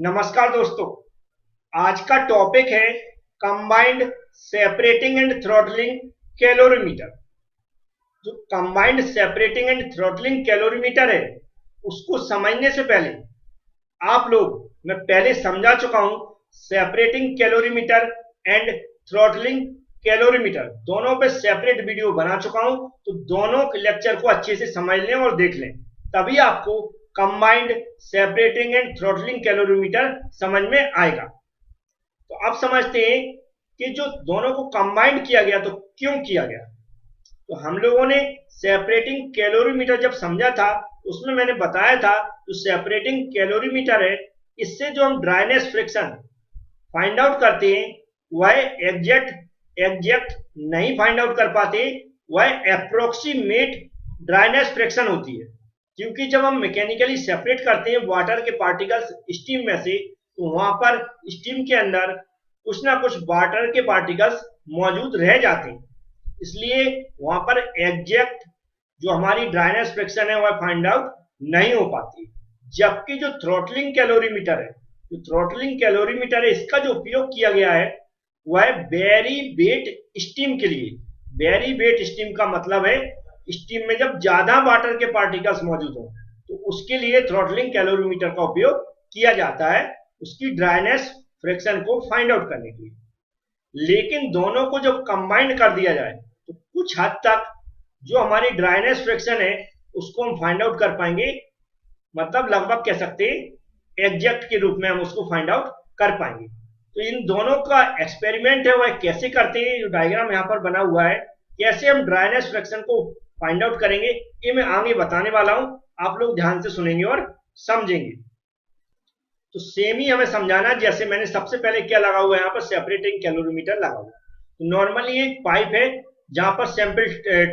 नमस्कार दोस्तों। आज का टॉपिक है combined separating and throttling calorimeter. जो combined separating and throttling calorimeter है उसको समझने से पहले आप लोग, मैं पहले समझा चुका हूं separating calorimeter and throttling calorimeter, दोनों पे सेपरेट वीडियो बना चुका हूं। तो दोनों लेक्चर को अच्छे से समझ लें और देख लें, तभी आपको combined separating and throttling calorimeter समझ में आएगा। तो अब समझते हैं कि जो दोनों को कंबाइंड किया गया तो क्यों किया गया। तो हम लोगों ने सेपरेटिंग कैलोरीमीटर जब समझा था उसमें मैंने बताया था जो सेपरेटिंग कैलोरीमीटर है, इससे जो हम ड्राइनेस फ्रिक्शन फाइंड आउट करते हैं वह एग्जैक्ट नहीं फाइंड आउट कर पाते, वह अप्रोक्सीमेट ड्राइनेस फ्रिक्शन होती है। क्योंकि जब हम मैकेनिकली सेपरेट करते हैं वाटर के पार्टिकल्स स्टीम में से, तो वहां पर स्टीम के अंदर कुछ ना कुछ वाटर के पार्टिकल्स मौजूद रह जाते हैं, इसलिए वहां पर एग्जैक्ट जो हमारी ड्राइनेस फ्रिक्शन है वह फाइंड आउट नहीं हो पाती। जबकि जो थ्रॉटलिंग कैलोरीमीटर है, जो थ्रॉटलिंग कैलोरीमीटर है, इसका जो उपयोग किया गया है वह वेरी वेट स्टीम के लिए। वेरी वेट स्टीम का मतलब है स्टीम में जब ज्यादा वाटर के पार्टिकल्स मौजूद हो तो उसके लिए थ्रॉटलिंग कैलोरीमीटर का उपयोग किया जाता है, उसकी ड्राइनेस फ्रिक्शन को फाइंड आउट करने के लिए। लेकिन दोनों को जब कंबाइन कर दिया जाए तो कुछ हद तक जो हमारी ड्राइनेस फ्रिक्शन है उसको हम फाइंड आउट कर पाएंगे, मतलब लगभग कह सकते हैं एग्जैक्ट के रूप में हम उसको फाइंड आउट कर पाएंगे। तो इन दोनों का एक्सपेरिमेंट है वह कैसे करते हैं, जो डायग्राम यहाँ पर बना हुआ है, कैसे हम ड्राइनेस फ्रिक्शन को फाइंड आउट करेंगे, ये मैं आगे बताने वाला हूं। आप लोग ध्यान से सुनेंगे और समझेंगे। तो सेम ही हमें समझाना, जैसे मैंने सबसे पहले क्या लगा हुआ है यहाँ पर सेपरेटिंग कैलोरीमीटर लगा हुआ है। तो नॉर्मली एक पाइप है जहां पर सैंपल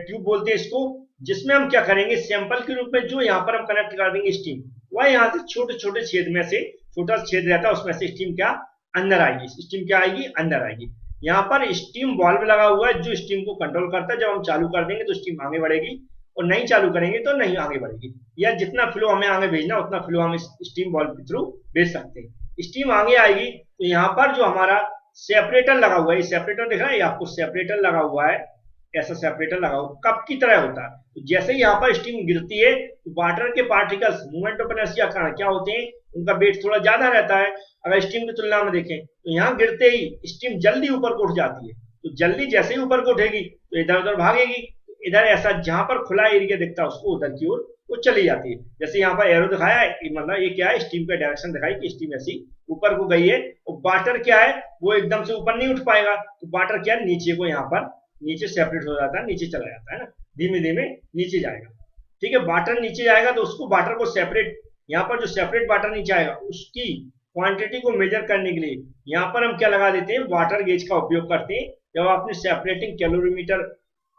ट्यूब बोलते हैं इसको, जिसमें हम क्या करेंगे सैंपल के रूप में जो यहाँ पर हम कनेक्ट कर देंगे स्टीम, वह यहाँ से छोटे छोटे छेद में से, छोटा छेद रहता है उसमें से स्टीम क्या अंदर आएगी, स्टीम क्या आएगी अंदर आएगी। यहाँ पर स्टीम वाल्व लगा हुआ है जो स्टीम को कंट्रोल करता है, जब हम चालू कर देंगे तो स्टीम आगे बढ़ेगी और नहीं चालू करेंगे तो नहीं आगे बढ़ेगी, या जितना फ्लो हमें आगे भेजना उतना फ्लो हम स्टीम वाल्व के थ्रू भेज सकते हैं। स्टीम आगे आएगी तो यहाँ पर जो हमारा सेपरेटर लगा हुआ है, सेपरेटर दिख रहा है आपको, सेपरेटर लगा हुआ है, ऐसा सेपरेटर लगा हुआ कप की तरह होता है। तो जैसे ही यहाँ पर स्टीम गिरती है तो वाटर के पार्टिकल्स मूवमेंट ऑफ इनर्शिया कारण क्या होते हैं, उनका वेट थोड़ा ज्यादा रहता है। अगर स्टीम की तुलना में देखें तो यहाँ गिरते ही स्टीम जल्दी ऊपर को उठ जाती है, तो जल्दी जैसे ही ऊपर को उठेगी तो इधर उधर भागेगी, इधर ऐसा जहां पर खुला एरिया दिखता है उसको उधर की ओर वो चली जाती है। जैसे यहाँ पर एरो दिखाया है, मतलब ये क्या है, स्टीम का डायरेक्शन दिखाई कि स्टीम ऐसी ऊपर को गई है। और वाटर क्या है वो एकदम से ऊपर नहीं उठ पाएगा, तो वाटर क्या है नीचे को, यहाँ पर नीचे सेपरेट हो जाता है, नीचे चला जाता है ना, धीमे धीमे नीचे जाएगा। ठीक है, वाटर नीचे जाएगा तो उसको वाटर को सेपरेट, यहाँ पर जो सेपरेट वाटर नीचे आएगा उसकी क्वांटिटी को मेजर करने के लिए यहाँ पर हम क्या लगा देते हैं, वाटर गेज का उपयोग करते हैं। जब आपने सेपरेटिंग कैलोरीमीटर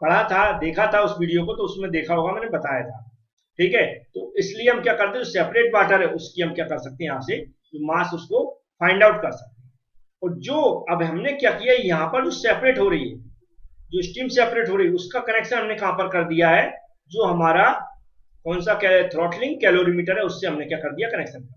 पढ़ा था, देखा था उस वीडियो को, तो उसमें देखा होगा मैंने बताया था। ठीक है, तो इसलिए हम क्या करते हैं, जो सेपरेट वाटर है उसकी हम क्या कर सकते हैं, यहाँ से जो मास उसको फाइंड आउट कर सकते हैं। और जो अब हमने क्या किया, यहाँ पर जो सेपरेट हो रही है, जो स्टीम सेपरेट हो रही है, उसका कनेक्शन हमने कहां पर कर दिया है, जो हमारा कौन सा थ्रॉटलिंग कैलोरीमीटर है उससे हमने क्या कर दिया कनेक्शन।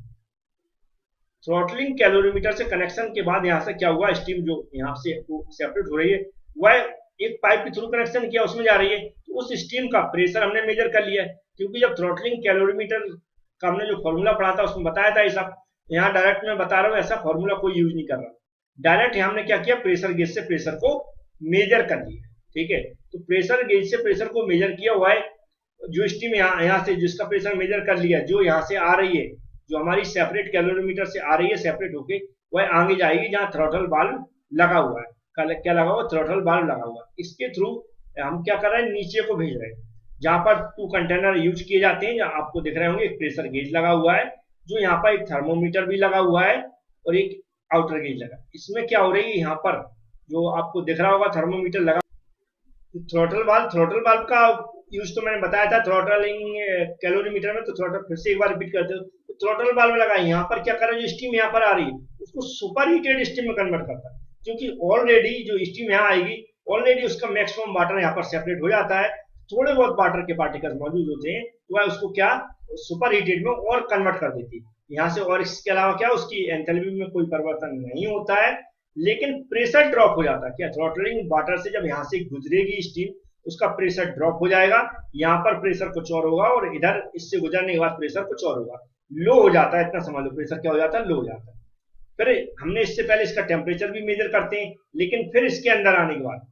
थ्रॉटलिंग कैलोरीमीटर से कनेक्शन के बाद यहाँ से क्या हुआ, स्टीम जो यहाँ से सेपरेट हो रही है वह एक पाइप के थ्रू कनेक्शन किया उसमें जा रही है, तो उस स्टीम का प्रेशर हमने मेजर कर लिया है। क्योंकि जब थ्रॉटलिंग कैलोरीमीटर का हमने जो फॉर्मूला पढ़ा था उसमें बताया था ये सब, यहाँ डायरेक्ट मैं बता रहा हूँ, ऐसा फॉर्मूला कोई यूज नहीं कर रहा, डायरेक्ट हमने क्या किया, प्रेशर गेज से प्रेशर को मेजर कर लिया। ठीक है, तो प्रेशर गेज से प्रेशर को मेजर किया हुआ है, जो स्टीम यहाँ से जिसका प्रेशर मेजर कर लिया, जो यहाँ से आ रही है, जो हमारी सेपरेट कैलोरीमीटर से आ रही है सेपरेट होके, वह आगे जाएगी जहाँ थ्रॉटल वाल्व लगा हुआ है। क्या लगा हुआ, थ्रॉटल वाल्व लगा हुआ है, इसके थ्रू हम क्या कर रहे हैं, नीचे को भेज रहे हैं, जहां पर 2 कंटेनर यूज किए जाते हैं। जहां आपको दिख रहे होंगे एक प्रेशर गेज लगा हुआ है, जो यहाँ पर एक थर्मोमीटर भी लगा हुआ है और एक आउटर गेज लगा। इसमें क्या हो रही है, यहाँ पर जो आपको दिख रहा होगा थर्मोमीटर लगा, थ्रॉटल वाल्व का यूज तो मैंने बताया था थ्रॉटलिंग कैलोरीमीटर में। तो थ्रॉटल फिर से एक बार रिपीट करते हो, तो थ्रॉटल वाल्व लगा, यहाँ पर क्या कर रहा है, जो स्टीम यहाँ पर आ रही है उसको सुपर हीटेड स्टीम में कन्वर्ट करता है। क्योंकि ऑलरेडी जो स्टीम यहाँ आएगी, ऑलरेडी उसका मैक्सिमम वाटर यहाँ पर सेपरेट हो जाता है, थोड़े बहुत वाटर के पार्टिकल्स मौजूद होते हैं, तो वह उसको क्या सुपर हीटेड में और कन्वर्ट कर देती है यहाँ से। और इसके अलावा क्या, उसकी एंथैल्पी में कोई परिवर्तन नहीं होता है, लेकिन प्रेशर ड्रॉप हो जाता है। क्या, थ्रॉटलिंग वाटर से जब यहाँ से गुजरेगी स्टीम, उसका प्रेशर ड्रॉप हो जाएगा, यहाँ पर प्रेशर कुछ और होगा और इधर इससे गुजरने के बाद प्रेशर कुछ और होगा, लो हो जाता है। इतना समझ लो, प्रेशर क्या हो जाता है, लो हो जाता है। फिर हमने इससे पहले इसका टेम्परेचर भी मेजर करते हैं, लेकिन फिर इसके अंदर आने के बाद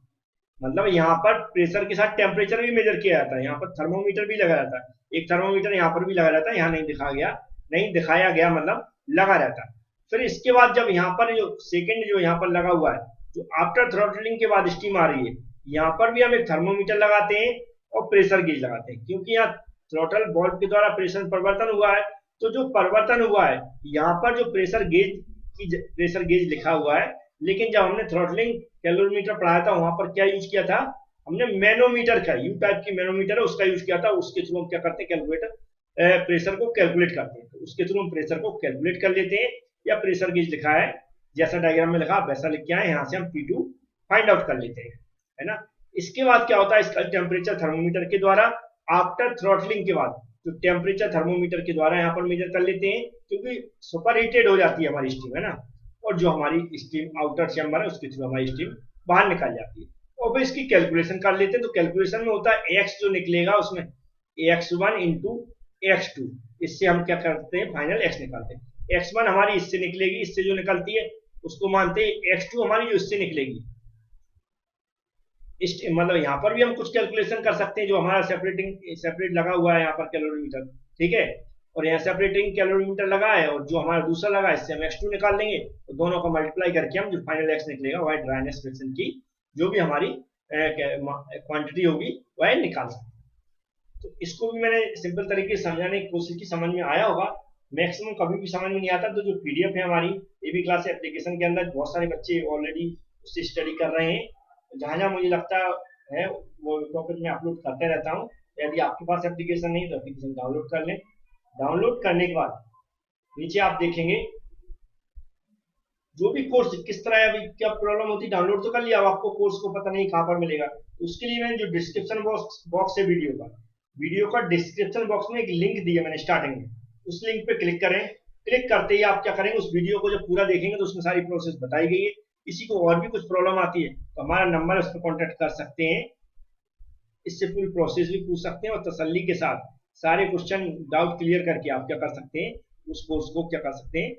मतलब यहाँ पर प्रेशर के साथ टेम्परेचर भी मेजर किया जाता है। यहाँ पर थर्मोमीटर भी लगा जाता है, एक थर्मोमीटर यहाँ पर भी लगा जाता है, यहाँ नहीं दिखाया गया मतलब लगा रहता है। फिर इसके बाद जब यहाँ पर जो सेकंड जो यहाँ पर लगा हुआ है, जो आफ्टर थ्रॉटलिंग के बाद स्टीम आ रही है, यहाँ पर भी हम एक थर्मोमीटर लगाते हैं और प्रेशर गेज लगाते हैं, क्योंकि यहाँ थ्रॉटल वाल्व के द्वारा प्रेशर परिवर्तन हुआ है। तो जो परिवर्तन हुआ है यहाँ पर जो प्रेशर गेज लिखा हुआ है, लेकिन जब हमने थ्रॉटलिंग कैलोरीमीटर पढ़ाया था, वहां पर क्या यूज किया था, हमने मैनोमीटर का, यू टाइप की मैनोमीटर है उसका यूज किया था। उसके थ्रू हम क्या करते हैं, कैलकुलेटर प्रेशर को कैलकुलेट करते हैं। तो उसके थ्रू हम प्रेशर को कैलकुलेट कर लेते हैं, या प्रेशर गेज लिखा है जैसा डायग्राम में लिखा वैसा लिख के आए, यहाँ से हम P2 फाइंड आउट कर लेते हैं, है ना। इसके बाद क्या होता है, इसका टेम्परेचर थर्मोमीटर के द्वारा आफ्टर थ्रॉटलिंग के बाद तो टेम्परेचर थर्मोमीटर के द्वारा यहाँ पर मेजर कर लेते हैं, क्योंकि सुपर हीटेड हो जाती है हमारी स्टीम, है ना। और जो हमारी स्टीम आउटर चैम्बर है उसके थ्रू हमारी स्टीम बाहर निकल जाती है। और फिर इसकी कैलकुलेशन कर लेते हैं। तो कैलकुलेशन में होता है x जो निकलेगा उसमें x1 इंटू x2, इससे हम क्या करते हैं, फाइनल x निकालते हैं। x1 हमारी इससे निकलेगी, इससे जो निकलती है उसको मानते हैं, x2 हमारी जो इससे निकलेगी, मतलब यहाँ पर भी हम कुछ कैलकुलेशन कर सकते हैं। जो हमारा सेपरेट लगा हुआ है यहाँ पर कैलोरीमीटर, ठीक है, और यहाँ सेपरेटिंग कैलोरीमीटर लगा है और जो हमारा दूसरा लगा है, इससे हम x2 निकाल लेंगे। तो दोनों का मल्टीप्लाई करके हम जो फाइनल x निकलेगा वह ड्राइनेस फ्रिक्शन की जो भी हमारी क्वांटिटी होगी वह निकाल सकते हैं। तो इसको भी मैंने सिंपल तरीके से समझाने की कोशिश की, समझ में आया होगा। मैक्सिमम कभी भी समझ में नहीं आता तो जो पीडीएफ है हमारी एबी क्लास एप्लीकेशन के अंदर, बहुत सारे बच्चे ऑलरेडी उससे स्टडी कर रहे हैं। जहां जहां मुझे लगता है वो टॉपिक में अपलोड करते रहता हूँ। यदि आपके पास एप्लीकेशन नहीं तो एप्लीकेशन डाउनलोड कर लें। डाउनलोड करने के बाद नीचे आप देखेंगे जो भी कोर्स किस तरह अभी क्या प्रॉब्लम होती, डाउनलोड तो कर लिया, अब आपको कोर्स को पता नहीं कहाँ पर मिलेगा। तो उसके लिए मैंने जो डिस्क्रिप्शन बॉक्स है वीडियो का डिस्क्रिप्शन बॉक्स में एक लिंक दिया मैंने स्टार्टिंग में, उस लिंक पे क्लिक करें। क्लिक करते ही आप क्या करेंगे, उस वीडियो को जब पूरा देखेंगे तो उसमें सारी प्रोसेस बताई गई है। किसी को और भी कुछ प्रॉब्लम आती है तो हमारा नंबर उस पर कॉन्टेक्ट कर सकते हैं, इससे पूरी प्रोसेस भी पूछ सकते हैं और तसल्ली के साथ सारे क्वेश्चन डाउट क्लियर करके आप क्या कर सकते हैं, उस कोर्स को क्या कर सकते हैं,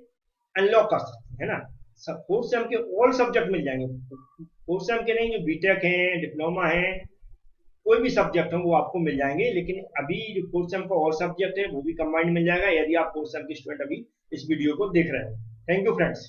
अनलॉक कर सकते हैं, है ना। सब फोर्थ सेम के ऑल सब्जेक्ट मिल जाएंगे। फोर्थ सेम के नहीं, जो बीटेक है, डिप्लोमा है, कोई भी सब्जेक्ट हो वो आपको मिल जाएंगे। लेकिन अभी जो फोर्थ सेम का और सब्जेक्ट है वो भी कंबाइंड मिल जाएगा, यदि आप फोर्थ सेम के स्टूडेंट अभी इस वीडियो को देख रहे हैं। Thank you friends.